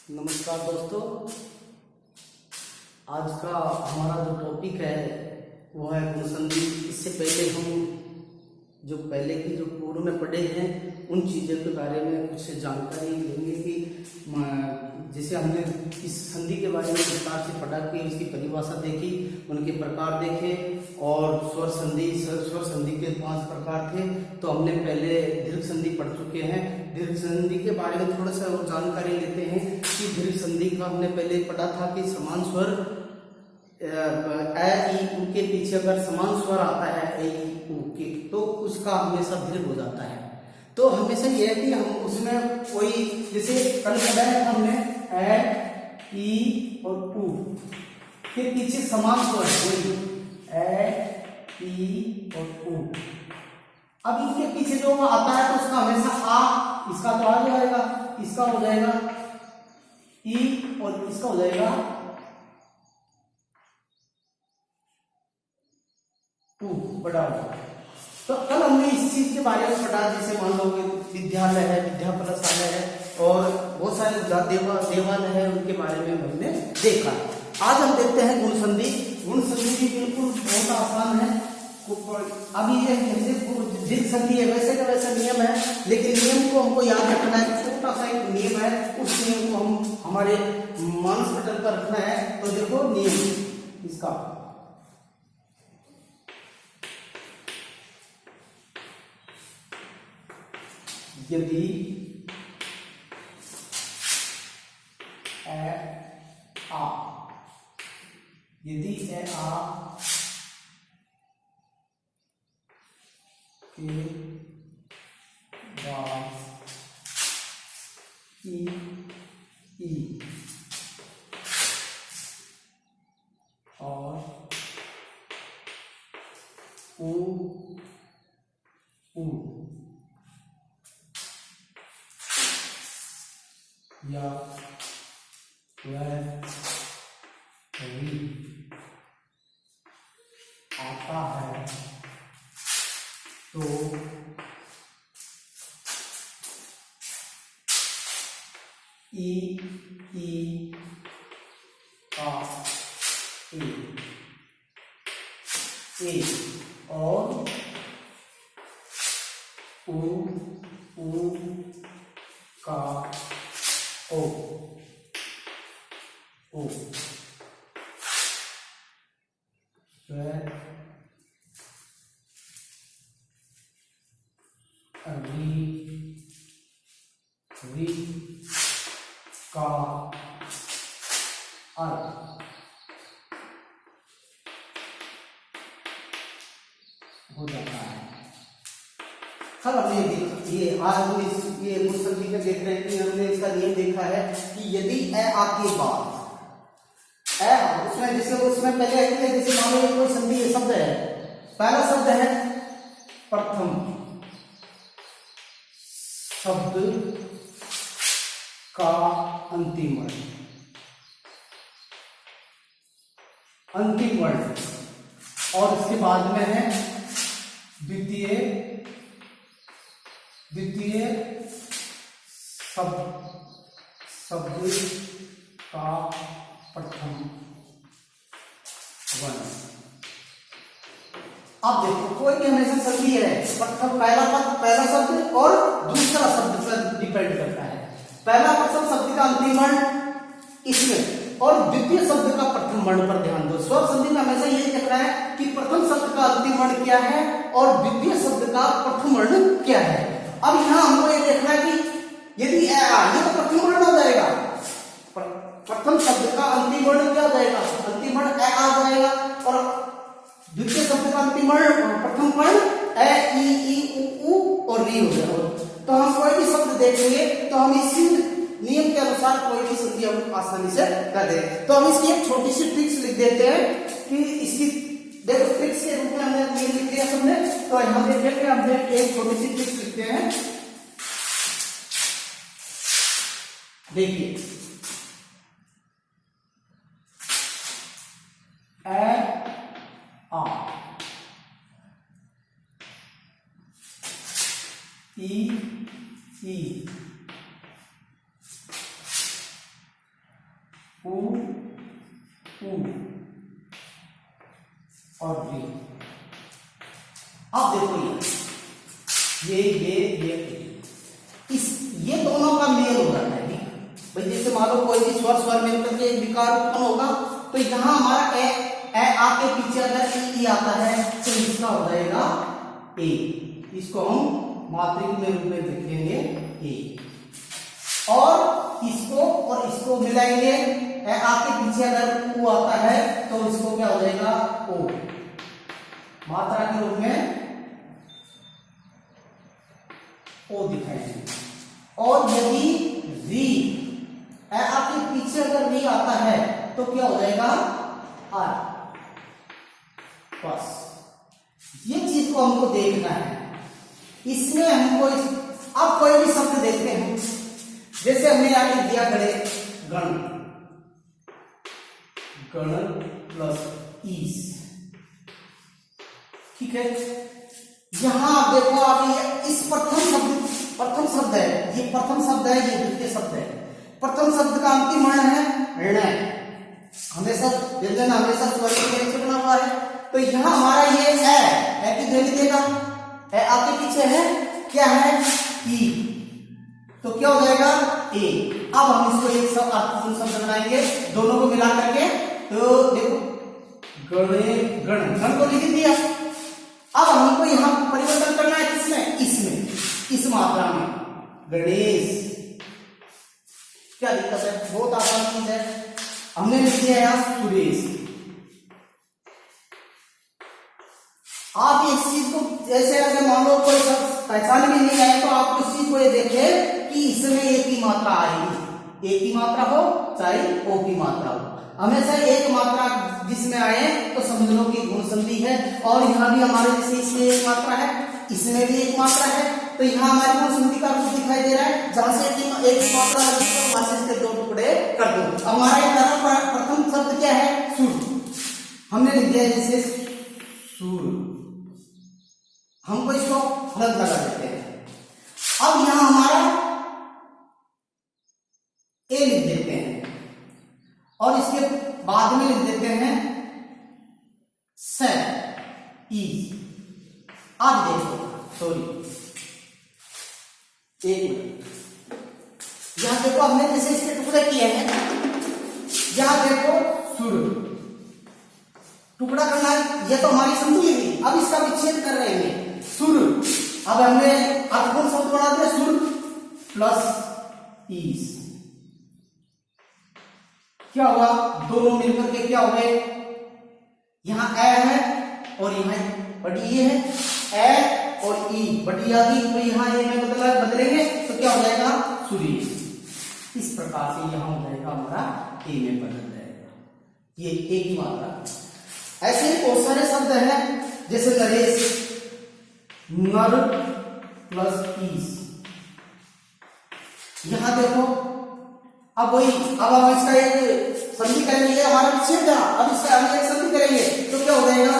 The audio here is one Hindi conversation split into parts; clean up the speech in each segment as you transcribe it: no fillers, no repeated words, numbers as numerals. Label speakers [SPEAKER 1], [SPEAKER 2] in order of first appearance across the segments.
[SPEAKER 1] नमस्कार दोस्तों, आज का हमारा जो टॉपिक है वो है गुण संधि। इससे पहले हम जो पहले की जो पूर्व में पढ़े हैं उन चीज़ों के बारे में कुछ जानकारी लेंगे कि जैसे हमने इस संधि के बारे में विस्तार से पढ़ा कि उसकी परिभाषा देखी, उनके प्रकार देखे और स्वर संधि के 5 प्रकार थे। तो हमने पहले दीर्घ संधि पढ़ चुके हैं। दीर्घ संधि के बारे में थोड़ा सा और जानकारी लेते हैं कि दीर्घ संधि का हमने पहले पढ़ा था कि समान स्वर ए ई उ के पीछे अगर समान स्वर आता है ए ई उ के तो उसका हमेशा दीर्घ हो जाता है। तो हमेशा यह है कि हम उसमें कोई जैसे कल पढ़ा है हमने ए ई और उ के पीछे समान स्वर कोई ए ई और उ। अब इनके पीछे जो आता है तो उसका हमेशा आ, इसका तो आ जाएगा, इसका हो जाएगा ई और इसका हो जाएगा बड़ा होगा। तो कल हमने इस चीज के बारे में पढ़ा, जैसे मान लो विद्यालय है, विद्या प्रसालय है और बहुत सारे देवालय है, उनके बारे में हमने देखा। आज हम देखते हैं गुण संधि। गुण संधि भी बिल्कुल बहुत आसान है। अभी ये जैसे दीर्घ संधि है वैसे का वैसा नियम है, लेकिन नियम को हमको याद रखना है। छोटा सा एक नियम है, उस नियम को हम हमारे मानस पटल पर रखना है। तो देखो नियम इसका, यदि ए आ, यदि ए आ के बाद ई और उ या आता है तो ई का ए और उ का ओ री का अर्थ हो जाता है। कल हमने ये आज हम ये गुण संधि में देख रहे हैं कि हमने इसका नियम देखा है कि यदि ए आपके बाद ए उसमें जैसे उसमें पहले है, जैसे मान लो कोई संधि शब्द है, पहला शब्द है प्रथम शब्द का अंतिम वर्ण और इसके बाद में है द्वितीय शब्द का प्रथम वर्ण। अब देखो कोई भी हमेशा संधि है, प्रथम पहला शब्द और दूसरा शब्द पर डिपेंड करता है। पहला प्रथम शब्द का अंतिम वर्ण इसमें और द्वितीय शब्द का प्रथम वर्ण पर ध्यान दो। स्वर संधि में हमेशा यही देखना है कि प्रथम शब्द का अंतिम वर्ण क्या है और द्वितीय शब्द का प्रथम वर्ण क्या है। अब यहां हमको ये देखना है कि यदि ए आ, ये तो प्रथम वर्ण हो जाएगा, प्रथम शब्द का अंतिम वर्ण क्या हो जाएगा, अंतिम वर्ण ए आ जाएगा और द्वितीय शब्द का अंतिम वर्ण प्रथम वर्ण ए ई उ और री हो जाएगा। तो हम कोई भी शब्द देखेंगे तो हम इसी नियम के अनुसार कोई भी संधि हम आसानी से कर दें। तो हम इसकी एक छोटी सी ट्रिक्स लिख देते हैं कि इसकी देखो ट्रिक्स के रूप में हमने नियम लिख दिया सबने। तो यहां देखेंगे हमने एक छोटी सी ट्रिक्स लिखते हैं। देखिए ए आ ई उ और री। अब देखो ये ये दोनों का मेल हो जाता है भाई। जैसे मान लो कोई भी स्वर मिल करके एक विकार उत्पन्न होगा, तो यहाँ हमारा ए आके पीछे अगर ई आता है तो इसका हो जाएगा ए। इसको हम मात्रिक में रूप में लिखेंगे ए, और इसको मिलाएंगे। ए आके पीछे अगर उ आता है तो इसको क्या हो जाएगा ओ, मात्रा के रूप में ओ दिखाएंगे। और यदि री आपके पीछे अगर री आता है तो क्या हो जाएगा आर। बस ये चीज को हमको देखना है। इसमें हमको अब कोई भी शब्द देखते हैं, जैसे हमने आगे दिया गण प्लस ईस, ठीक है। यहां आप देखो, आप ये इस प्रथम शब्द है, ये प्रथम शब्द है, ये द्वितीय शब्द है। प्रथम शब्द का अंतिम वर्ण है ऋण, हमेशा व्यंजन हमेशा स्वर के नीचे बना हुआ है। तो यहाँ हमारा ये है की ध्वनि देगा, है आपके पीछे है क्या है ई, तो क्या हो जाएगा ए। अब हम इसको एक अर्थपूर्ण शब्द बनाएंगे दोनों को मिला करके। तो देखो गण को लिख दिया। अब हमको यहाँ परिवर्तन करना है किसमें, इसमें, इस मात्रा में गणेश। क्या दिक्कत है, बहुत आसान चीज है। हमने लिख दिया यहाँ सुरेश। आप इस चीज को जैसे अगर मान लो कोई पहचान भी नहीं आए तो आप इस चीज को ये देखें कि इसमें एक ही मात्रा आएगी, एक ही मात्रा हो चाहे ओ की मात्रा हो, हमेशा एक मात्रा जिसमें आए तो समझ लो कि गुण संधि है। और यहाँ भी हमारे जैसे इसमें एक मात्रा है, इसमें भी एक मात्रा है, तो यहाँ हमारे गुण संधि का रूप दिखाई दे रहा है। जहां से एक मात्रा लगी तो वहां से इसके दो टुकड़े कर दो। हमारे प्रथम शब्द क्या है सुर, हमने लिख दिया जैसे सुर, हमको इसको अलग लगा देते हैं। अब यहां हमारा ए लिख देते हैं और इसके बाद में लिख देते हैं स ई। अब देखो, सॉरी एक मिनट, यहां देखो हमने जैसे इसके टुकड़े किए हैं, यहां देखो सुर टुकड़ा करना है, ये तो हमारी समझी है। अब इसका विच्छेद कर रहे हैं सुर। अब हमने अर्थपूर्ण शब्द बना दिया सुर प्लस ईस। क्या हुआ, दोनों मिलकर के क्या हो गए, यहां ए है और यहां बड़ी ये है, ए और ई बड़ी आ गई, तो यहां ए में बदलेंगे तो क्या हो जाएगा सुरेश। इस प्रकार से यहां हो जाएगा हमारा ए में बदल जाएगा, ये एक ही मात्रा। ऐसे ही बहुत सारे शब्द हैं जैसे नरेश, नर प्लस ईस। यहां देखो, अब हम इसका एक संधि करेंगे, ये हमारा विच्छेद था, अब इसका हम एक संधि करेंगे तो क्या हो जाएगा,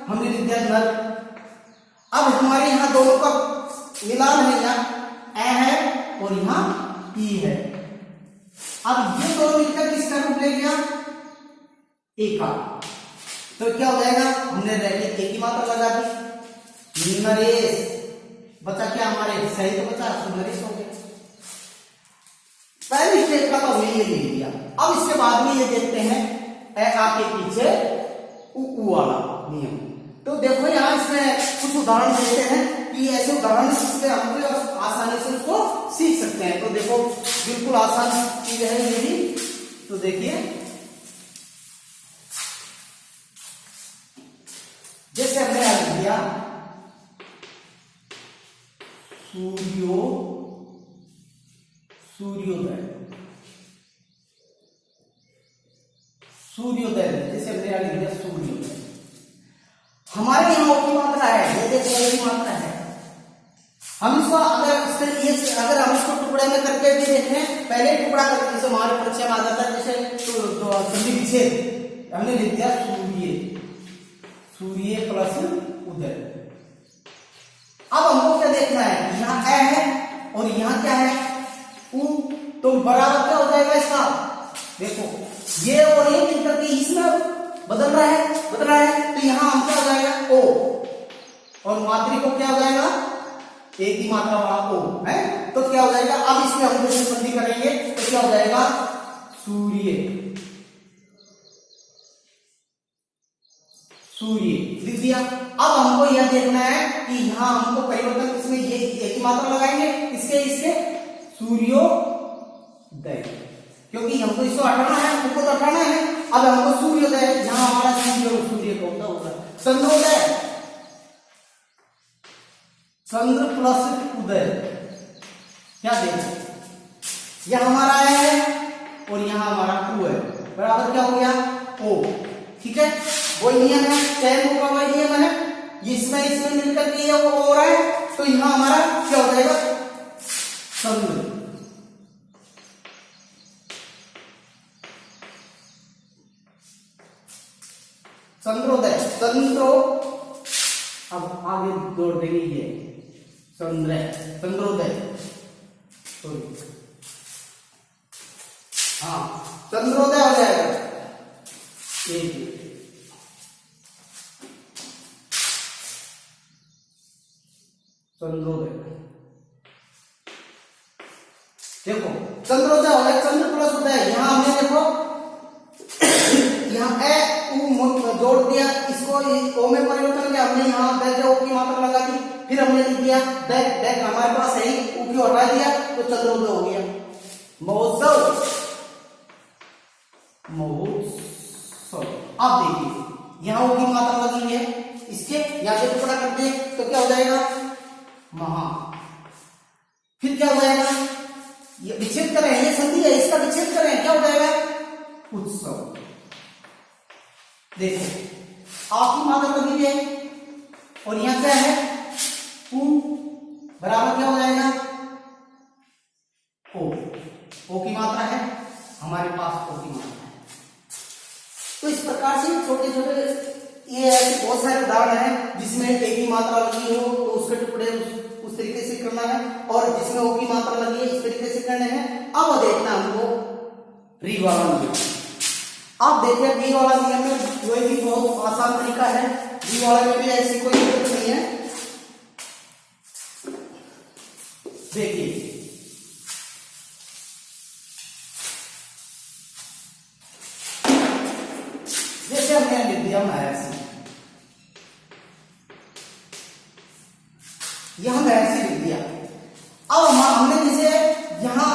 [SPEAKER 1] हमने लिख दिया नर। अब हमारे यहाँ दोनों का मिलान है, यहाँ ए है और यहाँ ई है। अब ये दोनों मिलकर किसका रूप ले लिया, ए का, तो क्या हो जाएगा, हमने एक ही मात्रा लगा दी नरेश, बचा क्या हमारे सही तो बचा तो नरेश हो गया। पहले स्टेज का तो हमने ये ले लिया। अब इसके बाद में ये देखते हैं ए आके पीछे उ वाला नियम। तो देखो यहाँ इसमें कुछ उदाहरण देते हैं कि ऐसे उदाहरण से हम आसानी से उसको सीख सकते हैं। तो देखो बिल्कुल आसान चीज है ये भी। तो देखिए जैसे हमने लिख दिया सूर्योदय, जैसे हमने लिख दिया सूर्योदय। हमारे यहाँ की मात्रा है, ये देखो की मात्रा है। हम इसको अगर हम इसको टुकड़े में करके भी देखें, पहले टुकड़ा करके जैसे हमारे परीक्षा में आ जाता है, जैसे संधि विच्छेद हमने लिख दिया सूर्य प्लस उदय। अब हमको क्या देखना है, यहाँ ए है और यहाँ क्या है उ, तो बराबर क्या हो जाएगा इसका, देखो ये और ये मिल करके इसमें बदल रहा है, तो यहाँ हम क्या हो जाएगा ओ, और मात्रा को क्या हो जाएगा, एक ही मात्रा वाला ओ है, तो क्या हो जाएगा, अब इसमें हम जैसे संधि करेंगे तो क्या हो जाएगा, सूर्य, सूर्य लिख दिया। अब हमको यह देखना है कि यहाँ हमको परिवर्तन इसमें ये एक ही मात्रा लगाएंगे, इसके सूर्योदय, क्योंकि हमको इसको हटाना है, हमको तो हटाना है। अब हमको सूर्योदय, यहाँ हमारा सूर्य कौन सा होगा, चंद्रोदय, चंद्र प्लस उदय, क्या देखें, यह हमारा है और यहाँ हमारा टू है, बराबर क्या हो गया ओ, ठीक है। वही नियम है, चयन का वही नियम है, इसमें मिलकर के ये वो हो रहा है, तो यहाँ हमारा क्या हो जाएगा, चंद्र, चंद्रोदय, चंद्रो, अब आगे जोड़ देंगे ये चंद्रोदय, सॉरी, हाँ चंद्रोदय हो जाएगा, एक चंद्रोदय, देखो चंद्रोदय हो गया, चंद्र प्लस उदय, यहाँ हमने देखो यहाँ ए उ जोड़ दिया, इसको ओ में परिवर्तन किया हमने, यहाँ द ओ की मात्रा लगा दी, फिर हमने लिख दिया द हमारे पास है ही, उ की हटा दिया तो चंद्रोदय हो गया। महोत्सव, महोत्सव, अब देखिए यहाँ ओ की मात्रा लगी हुई है, इसके यहाँ से टुकड़ा करते हैं तो क्या हो जाएगा, महा, फिर क्या हो जाएगा, ये विच्छेद करें, ये संधि है, इसका विच्छेद करें, क्या हो जाएगा, उत्सव। देखो आपकी मात्रा लगी हुई है और यहां क्या है, बराबर क्या हो जाएगा, ओ की मात्रा है, हमारे पास ओ की मात्रा है। तो इस प्रकार से छोटे छोटे ये ऐसे बहुत सारे उदाहरण हैं जिसमें एक ही मात्रा लगी हो तो उसके टुकड़े उस तरीके से करना है, और जिसमें ओ की मात्रा लगी है इस तरीके से करने हैं। अब देखना हमको री वाला नियम, आप देखिए री वाला नियम में वही भी बहुत आसान तरीका है, री वाला में भी ऐसी कोई दिक्कत नहीं है। देखिए जैसे हमने लिख दिया महर्षि, यह महर्षि लिख दिया, अब हमने जैसे यहाँ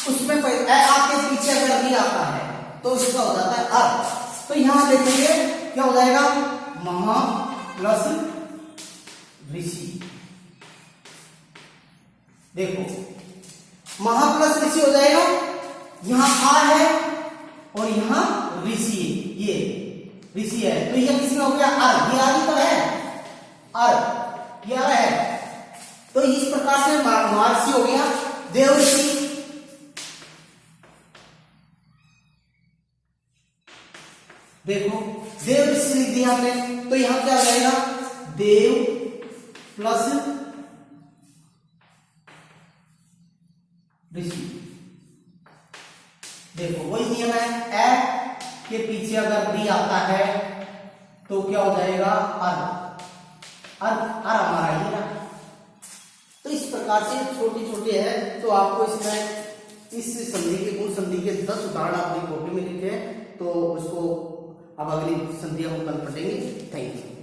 [SPEAKER 1] उसमें आपके पीछे अगर भी आता है तो इसका हो जाता है अर्थ, तो यहां देखेंगे क्या हो जाएगा, महा प्लस ऋषि, देखो महा प्लस ऋषि हो जाएगा, यहां आ है और यहां ऋषि, ये ऋषि है तो यह किसमें हो गया, अर्थ, ये आदि तो है, अर्थ ये है, तो इस प्रकार से महर्षि हो गया, देव ऋषि, देखो देव ऋषि लिख दिया हमने, तो यहां क्या हो जाएगा, देव प्लस ऋषि, देखो वही नियम है, ए के पीछे अगर री आता है तो क्या हो जाएगा, अर्थ, हमारा ये ना। तो इस प्रकार से छोटे छोटे है, तो आपको इसमें इस संधि के गुण संधि के 10 उदाहरण अपनी कॉपी में लिखे हैं, तो उसको अब अगली संधियां हम कल पढ़ेंगे। Thank you.